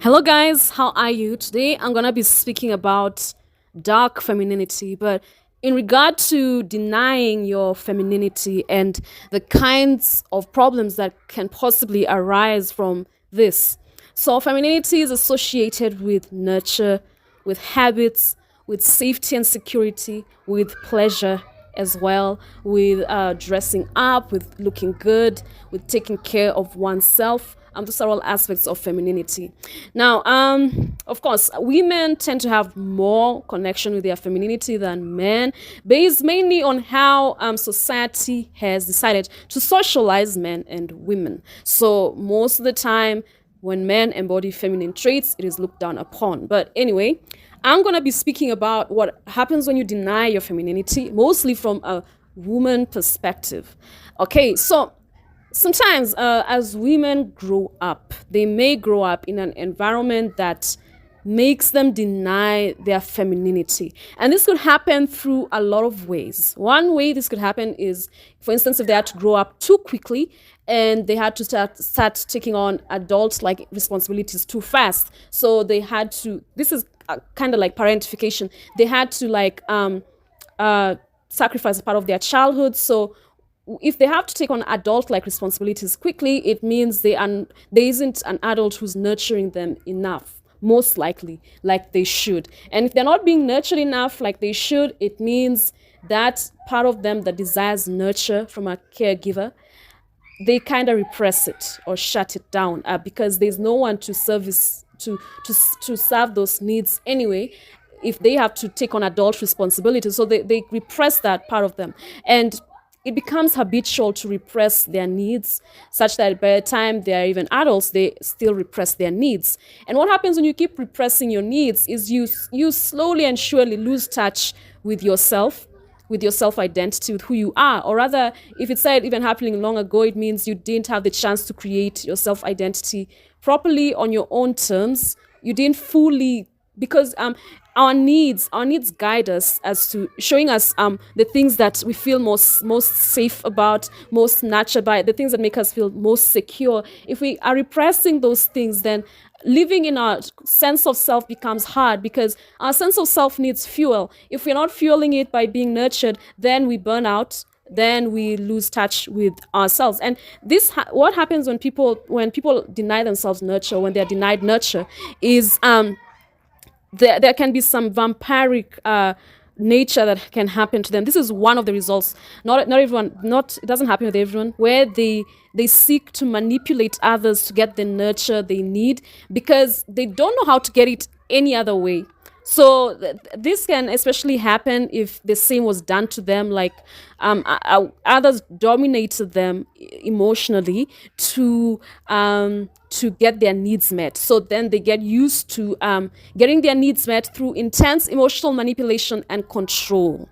Hello, guys. How are you? Today, I'm gonna be speaking about dark femininity, but in regard to denying your femininity and the kinds of problems that can possibly arise from this. So, femininity is associated with nurture, with habits, with safety and security, with pleasure as well, with dressing up, with looking good, with taking care of oneself. Those are all aspects of femininity. Now, of course, women tend to have more connection with their femininity than men, based mainly on how society has decided to socialize men and women. So most of the time, when men embody feminine traits, it is looked down upon. But anyway, I'm going to be speaking about what happens when you deny your femininity, mostly from a woman perspective. Okay, so sometimes as women grow up, they may grow up in an environment that makes them deny their femininity. And this could happen through a lot of ways. One way this could happen is, for instance, if they had to grow up too quickly and they had to start taking on adult like responsibilities too fast. So they had to, this is kind of like parentification. They had to sacrifice a part of their childhood. So if they have to take on adult like responsibilities quickly, it means there isn't an adult who's nurturing them enough, most likely, like they should. And if they're not being nurtured enough like they should, it means that part of them that desires nurture from a caregiver, they kind of repress it or shut it down because there's no one to service to serve those needs anyway, if they have to take on adult responsibilities. So they repress that part of them, and it becomes habitual to repress their needs, such that by the time they are even adults, they still repress their needs. And what happens when you keep repressing your needs is you slowly and surely lose touch with yourself, with your self-identity, with who you are. Or rather, if it started even happening long ago, it means you didn't have the chance to create your self-identity properly on your own terms. You didn't fully, because our needs guide us as to showing us the things that we feel most safe about, most nurtured by, the things that make us feel most secure. If we are repressing those things, then living in our sense of self becomes hard, because our sense of self needs fuel. If we're not fueling it by being nurtured, then we burn out, then we lose touch with ourselves. And what happens when people deny themselves nurture, when they're denied nurture, is there can be some vampiric nature that can happen to them. This is one of the results. Not everyone, it doesn't happen with everyone, where they seek to manipulate others to get the nurture they need, because they don't know how to get it any other way. So this can especially happen if the same was done to them, like others dominated them emotionally to get their needs met. So then they get used to getting their needs met through intense emotional manipulation and control,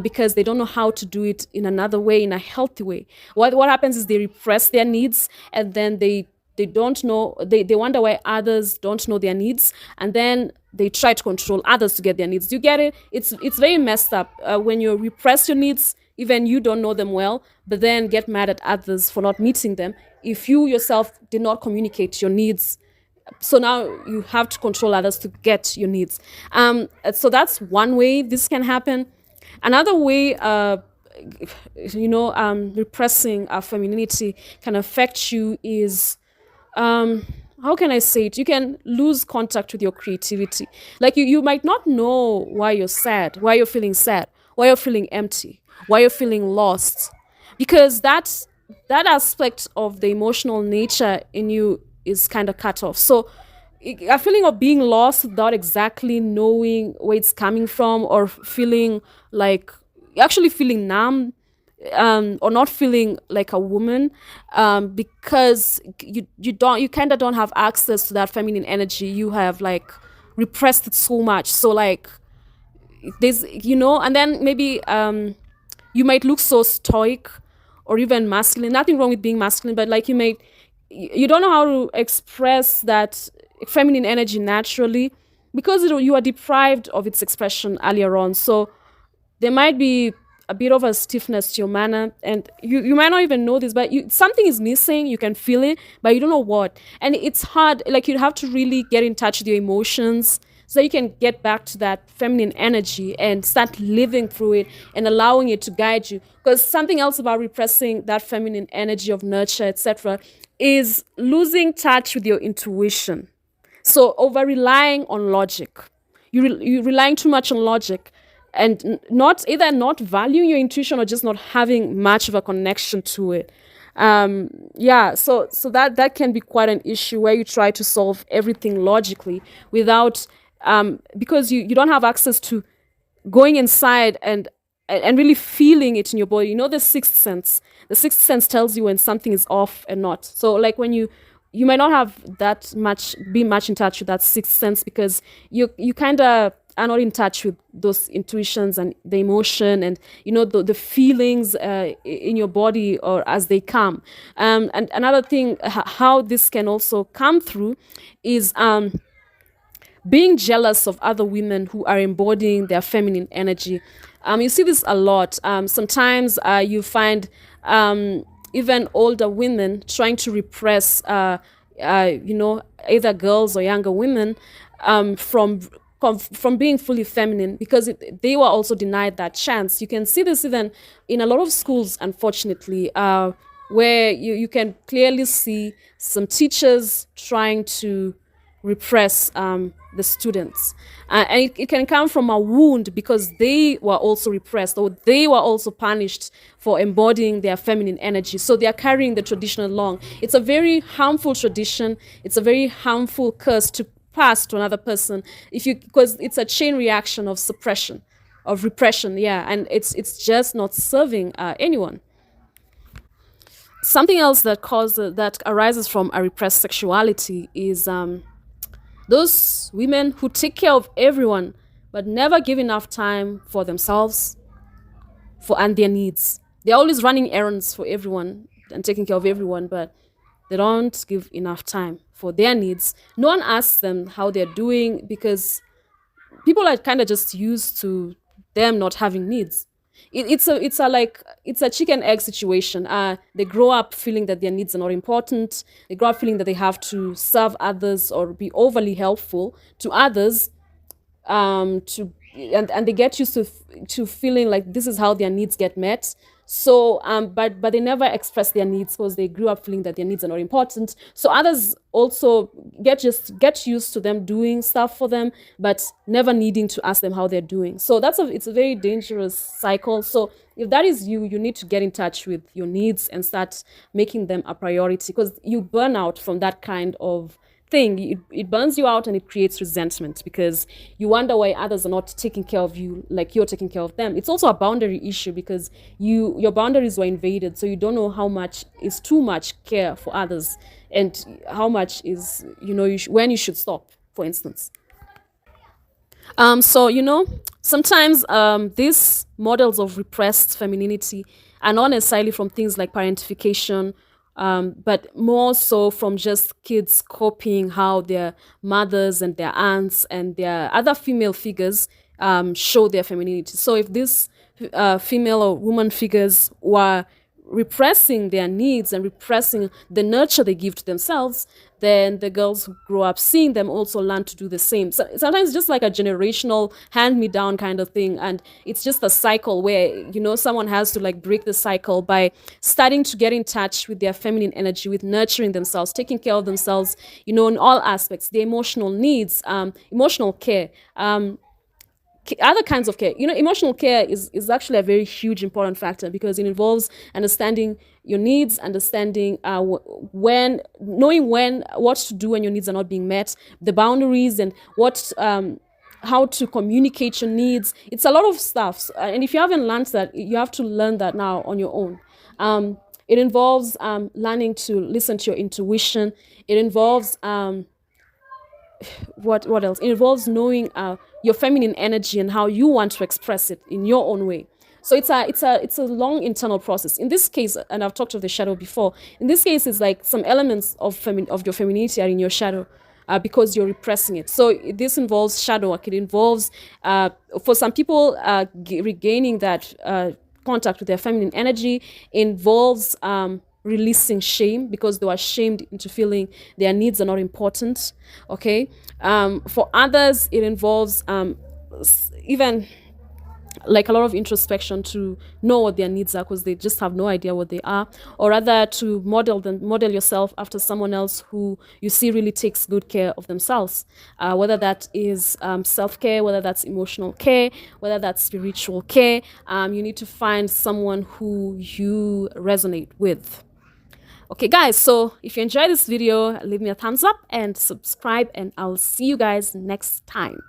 because they don't know how to do it in another way, in a healthy way. What happens is they repress their needs, and then they don't know, they wonder why others don't know their needs, and then they try to control others to get their needs. Do you get it? It's very messed up when you repress your needs, even you don't know them well, but then get mad at others for not meeting them if you yourself did not communicate your needs. So now you have to control others to get your needs. So that's one way this can happen. Another way, repressing our femininity can affect you is, how can I say it? You can lose contact with your creativity. Like you might not know why you're sad, why you're feeling sad, why you're feeling empty, why you're feeling lost, because that aspect of the emotional nature in you is kind of cut off. So a feeling of being lost without exactly knowing where it's coming from, or feeling like actually feeling numb, or not feeling like a woman, because you kind of don't have access to that feminine energy. You have like repressed it so much. So like there's, and then maybe you might look so stoic or even masculine. Nothing wrong with being masculine, but like you don't know how to express that feminine energy naturally, because you are deprived of its expression earlier on. So there might be a bit of a stiffness to your manner, and you might not even know this, but something is missing. You can feel it, but you don't know what. And it's hard. Like, you have to really get in touch with your emotions so you can get back to that feminine energy and start living through it and allowing it to guide you. Because something else about repressing that feminine energy of nurture, etc., is losing touch with your intuition. So over relying on logic, you're relying too much on logic, and not either not valuing your intuition or just not having much of a connection to it. Yeah, so that can be quite an issue where you try to solve everything logically without because you don't have access to going inside and really feeling it in your body. You know, the sixth sense tells you when something is off and not. So like when you might not have be much in touch with that sixth sense because you kind of are not in touch with those intuitions and the emotion and the feelings in your body or as they come. And another thing, how this can also come through is being jealous of other women who are embodying their feminine energy. You see this a lot. Sometimes you find even older women trying to repress, either girls or younger women from being fully feminine because they were also denied that chance. You can see this even in a lot of schools, unfortunately, where you can clearly see some teachers trying to repress the students. And it can come from a wound because they were also repressed or they were also punished for embodying their feminine energy. So they are carrying the tradition along. It's a very harmful tradition. It's a very harmful curse to pass to another person because it's a chain reaction of suppression, of repression, yeah, and it's just not serving anyone. Something else that arises from a repressed sexuality is those women who take care of everyone but never give enough time for themselves and their needs. They're always running errands for everyone and taking care of everyone, but they don't give enough time for their needs. No one asks them how they're doing because people are kind of just used to them not having needs. It's a chicken egg situation. They grow up feeling that their needs are not important. They grow up feeling that they have to serve others or be overly helpful to others. And they get used to feeling like this is how their needs get met. So but they never express their needs because they grew up feeling that their needs are not important. So others also get used to them doing stuff for them but never needing to ask them how they're doing. So it's a very dangerous cycle. So if that is you need to get in touch with your needs and start making them a priority because you burn out from that kind of thing. It burns you out and it creates resentment because you wonder why others are not taking care of you like you're taking care of them. It's also a boundary issue because your boundaries were invaded, so you don't know how much is too much care for others and how much is when you should stop, for instance. So sometimes these models of repressed femininity are not necessarily from things like parentification, but more so from just kids copying how their mothers and their aunts and their other female figures show their femininity. So if these female or woman figures were repressing their needs and repressing the nurture they give to themselves, then the girls who grow up seeing them also learn to do the same. So sometimes it's just like a generational hand-me-down kind of thing, and it's just a cycle where someone has to like break the cycle by starting to get in touch with their feminine energy, with nurturing themselves, taking care of themselves, in all aspects, their emotional needs, emotional care, other kinds of care. Emotional care is actually a very huge important factor because it involves understanding your needs, understanding knowing what to do when your needs are not being met, the boundaries, and how to communicate your needs. It's a lot of stuff, and if you haven't learned that, you have to learn that now on your own. It involves learning to listen to your intuition. It involves what else? It involves knowing your feminine energy and how you want to express it in your own way. So it's a long internal process. In this case, and I've talked of the shadow before. In this case, it's like some elements of your femininity are in your shadow because you're repressing it. So this involves shadow work. It involves, for some people, regaining that contact with their feminine energy involves releasing shame because they were shamed into feeling their needs are not important. Okay. For others, it involves even like a lot of introspection to know what their needs are because they just have no idea what they are, or rather to model yourself after someone else who you see really takes good care of themselves, whether that is self-care, whether that's emotional care, whether that's spiritual care. You need to find someone who you resonate with. Okay, guys, so if you enjoyed this video, leave me a thumbs up and subscribe, and I'll see you guys next time.